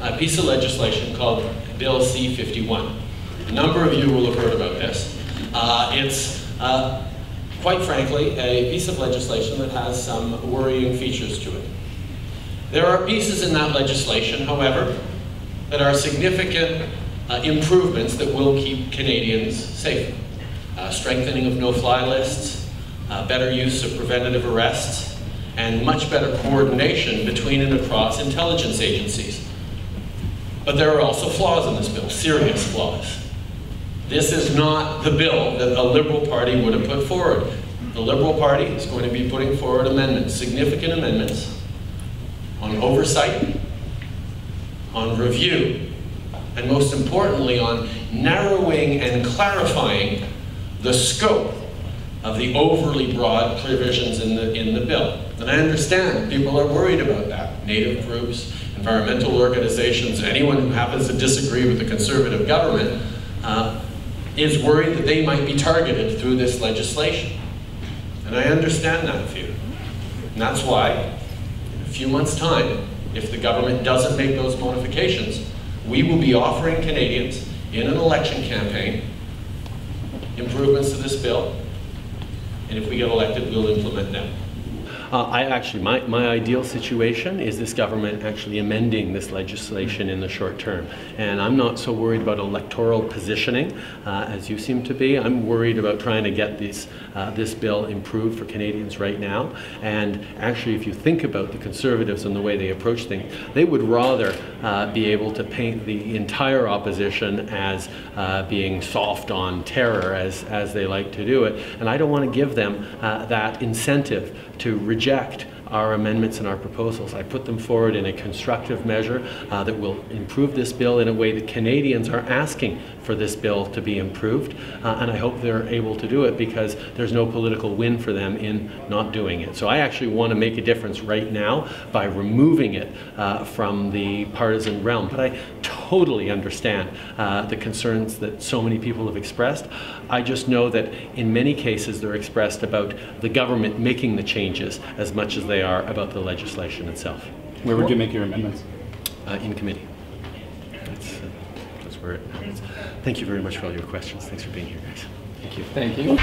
a piece of legislation called Bill C-51. A number of you will have heard about this. It's, quite frankly, a piece of legislation that has some worrying features to it. There are pieces in that legislation, however, that are significant improvements that will keep Canadians safer. Strengthening of no-fly lists, better use of preventative arrests, and much better coordination between and across intelligence agencies. But there are also flaws in this bill, serious flaws. This is not the bill that a Liberal Party would have put forward. The Liberal Party is going to be putting forward amendments, significant amendments, on oversight, on review, and most importantly on narrowing and clarifying the scope of the overly broad provisions in the bill. And I understand people are worried about that. Native groups, environmental organizations, anyone who happens to disagree with the Conservative government is worried that they might be targeted through this legislation. And I understand that view. And that's why, in a few months' time, if the government doesn't make those modifications, we will be offering Canadians in an election campaign improvements to this bill, and if we get elected, we'll implement them. My ideal situation is this government actually amending this legislation in the short term. And I'm not so worried about electoral positioning as you seem to be. I'm worried about trying to get this bill improved for Canadians right now. And actually, if you think about the Conservatives and the way they approach things, they would rather be able to paint the entire opposition as being soft on terror, as they like to do it. And I don't want to give them that incentive to reject our amendments and our proposals. I put them forward in a constructive measure that will improve this bill in a way that Canadians are asking for this bill to be improved, and I hope they're able to do it because there's no political win for them in not doing it. So I actually want to make a difference right now by removing it from the partisan realm, but I totally understand the concerns that so many people have expressed. I just know that in many cases they're expressed about the government making the changes as much as they are about the legislation itself. Where would you make your amendments? In committee. That's where it happens. Thank you very much for all your questions. Thanks for being here, guys. Thank you. Thank you.